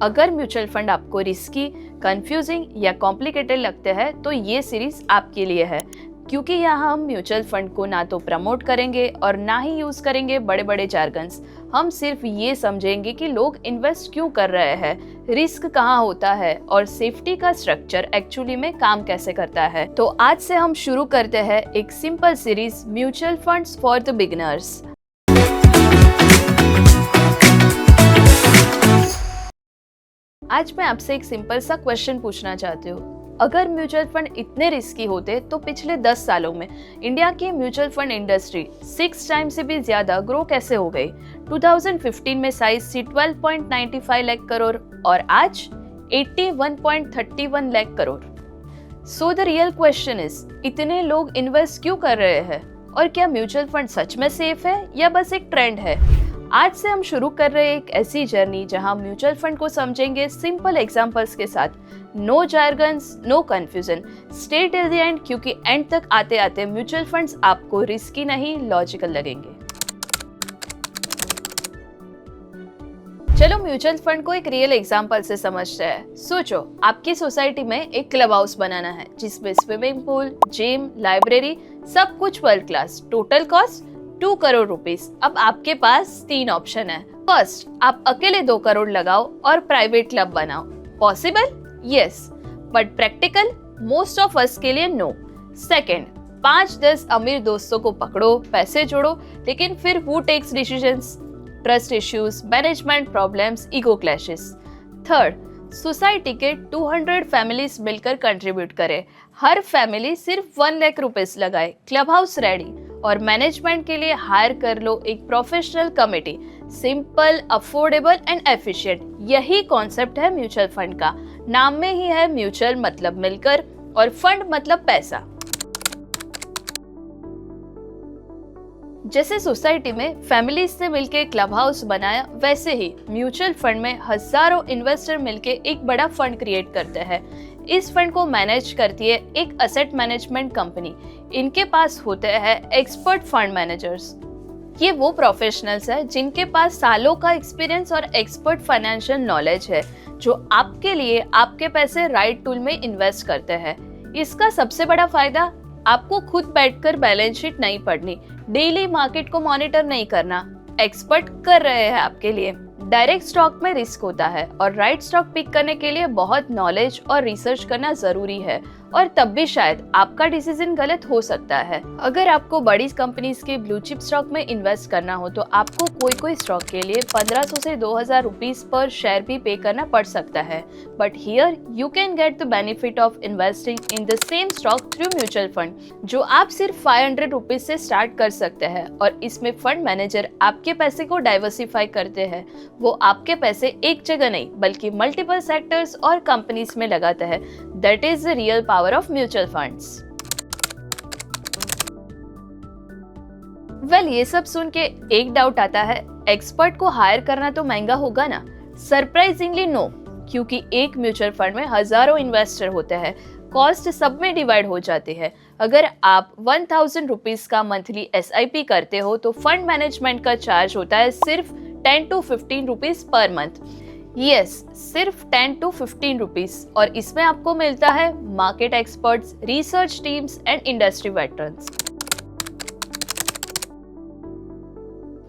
अगर mutual fund आपको risky, confusing या कॉम्प्लिकेटेड लगते हैं तो ये सीरीज आपके लिए है, क्योंकि यहाँ हम म्यूचुअल फंड को ना तो प्रमोट करेंगे और ना ही यूज करेंगे बड़े बड़े जार्गन्स। हम सिर्फ ये समझेंगे कि लोग इन्वेस्ट क्यों कर रहे हैं, रिस्क कहाँ होता है और सेफ्टी का स्ट्रक्चर एक्चुअली में काम कैसे करता है। तो आज से हम शुरू करते हैं एक simple series, mutual funds for the beginners. आज मैं आपसे एक सिंपल सा क्वेश्चन पूछना चाहती हूँ। अगर म्यूचुअल फंड इतने रिस्की होते तो पिछले 10 सालों में इंडिया की म्यूचुअल फंड इंडस्ट्री 6 टाइम से भी ज्यादा ग्रो कैसे हो गई। 2015 में साइज थी 12.95 लाख करोड़ और आज 81.31 lakh crore. So the real question is, इतने लोग इन्वेस्ट क्यों कर रहे हैं और क्या म्यूचुअल फंड सच में सेफ है या बस एक ट्रेंड है। आज से हम शुरू कर रहे हैं एक ऐसी जर्नी जहां म्यूचुअल फंड को समझेंगे सिंपल एग्जांपल्स के साथ। No jargons, no confusion. Stay till the end, क्योंकि एंड तक आते आते म्यूचुअल फंड्स आपको रिस्की नहीं, लॉजिकल लगेंगे। चलो म्यूचुअल फंड को एक रियल एग्जांपल से समझते हैं। सोचो, आपकी सोसाइटी में एक क्लब हाउस बनाना है जिसमें स्विमिंग पूल, जिम, लाइब्रेरी, सब कुछ world class. Total cost 2 crore rupees. अब आपके पास 3 ऑप्शन है। फर्स्ट, आप अकेले 2 करोड़ लगाओ और प्राइवेट क्लब बनाओ। Possible? Yes, but practical? Most of us के लिए नो। सेकेंड, 5-10 अमीर दोस्तों को पकड़ो, पैसे जोड़ो, लेकिन फिर who takes decisions? Trust issues, management problems, ego clashes. Third, society के 200 फैमिलीज मिलकर कंट्रीब्यूट करें। हर फैमिली सिर्फ 1 लाख रुपीस लगाए, क्लब हाउस रेडी, और मैनेजमेंट के लिए हायर कर लो एक professional committee. Simple, affordable and efficient, यही कॉन्सेप्ट है म्यूचुअल फंड का। नाम में ही है म्यूचुअल मतलब मिलकर और फंड मतलब पैसा। जैसे सोसाइटी में फैमिलीज से मिलके क्लब हाउस बनाया, वैसे ही म्यूचुअल फंड में हजारों इन्वेस्टर मिलके एक बड़ा फंड क्रिएट करते हैं। इस फंड को मैनेज करती है एक असेट मैनेजमेंट कंपनी। इनके पास होते हैं एक्सपर्ट फंड मैनेजर्स। ये वो प्रोफेशनल्स हैं जिनके पास सालों का एक्सपीरियंस और एक्सपर्ट फाइनेंशियल नॉलेज है, जो आपके लिए आपके पैसे राइट टूल में इन्वेस्ट करते हैं। इसका सबसे बड़ा फायदा, आपको खुद बैठकर बैलेंस शीट नहीं पढ़नी, डेली मार्केट को मॉनिटर नहीं करना, एक्सपर्ट कर रहे हैं आपके लिए। डायरेक्ट स्टॉक में रिस्क होता है और राइट स्टॉक पिक करने के लिए बहुत नॉलेज और रिसर्च करना जरूरी है, और तब भी शायद आपका डिसीजन गलत हो सकता है। अगर आपको बड़ी कंपनीज के ब्लू चिप स्टॉक में इन्वेस्ट करना हो तो आपको कोई स्टॉक के लिए 1500 से 2000 रुपीज पर शेयर भी पे करना पड़ सकता है। But here you can get the benefit of investing in the same stock through mutual fund, जो आप सिर्फ 500 रुपीज से स्टार्ट कर सकते हैं। और इसमें फंड मैनेजर आपके पैसे को डाइवर्सिफाई करते हैं। वो आपके पैसे एक जगह नहीं बल्कि मल्टीपल सेक्टर्स और कंपनीज में लगाते हैं। That is the real power of mutual funds. Well, ये सब सुन के एक डाउट आता है, एक्सपर्ट को हायर करना तो महंगा होगा ना? सरप्राइजिंगली नो, क्योंकि एक म्यूचुअल फंड में हजारों इन्वेस्टर होते हैं। कॉस्ट सब में डिवाइड हो जाती है। अगर आप 1000 रुपीज का मंथली SIP करते हो तो फंड मैनेजमेंट का चार्ज होता है सिर्फ 10 to 15 rupees per month. Yes, सिर्फ 10 to 15 रुपीज, और इसमें आपको मिलता है market experts, research teams and industry veterans.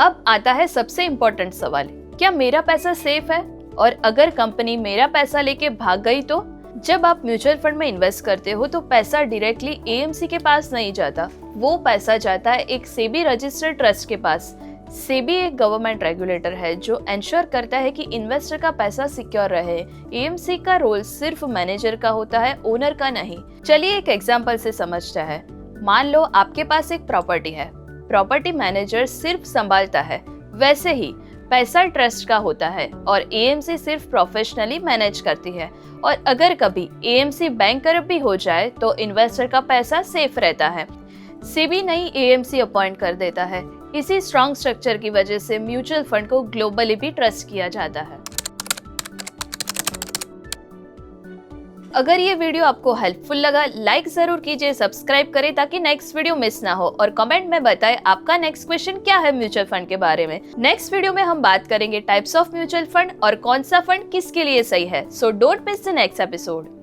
अब आता है सबसे इम्पोर्टेंट सवाल, क्या मेरा पैसा सेफ है? और अगर कंपनी मेरा पैसा लेके भाग गई तो? जब आप म्यूचुअल फंड में इन्वेस्ट करते हो तो पैसा डायरेक्टली AMC के पास नहीं जाता, वो पैसा जाता है एक सेबी रजिस्टर्ड ट्रस्ट के पास। सेबी एक गवर्नमेंट रेगुलेटर है जो एंश्योर करता है कि इन्वेस्टर का पैसा सिक्योर रहे। AMC का रोल सिर्फ मैनेजर का होता है, ओनर का नहीं। चलिए एक एग्जांपल से समझते हैं। मान लो आपके पास एक प्रॉपर्टी है, प्रॉपर्टी मैनेजर सिर्फ संभालता है, वैसे ही पैसा ट्रस्ट का होता है और AMC सिर्फ प्रोफेशनली मैनेज करती है। और अगर कभी AMC बैंक भी हो जाए तो इन्वेस्टर का पैसा सेफ रहता है। सेबी नई AMC अपॉइंट कर देता है। इसी स्ट्रॉन्ग स्ट्रक्चर की वजह से म्यूचुअल फंड को ग्लोबली भी ट्रस्ट किया जाता है। अगर ये वीडियो आपको हेल्पफुल लगा, लाइक जरूर कीजिए, सब्सक्राइब करें ताकि नेक्स्ट वीडियो मिस ना हो, और कमेंट में बताएं आपका नेक्स्ट क्वेश्चन क्या है म्यूचुअल फंड के बारे में। नेक्स्ट वीडियो में हम बात करेंगे टाइप्स ऑफ म्यूचुअल फंड और कौन सा फंड किसके लिए सही है। So don't miss the next episode.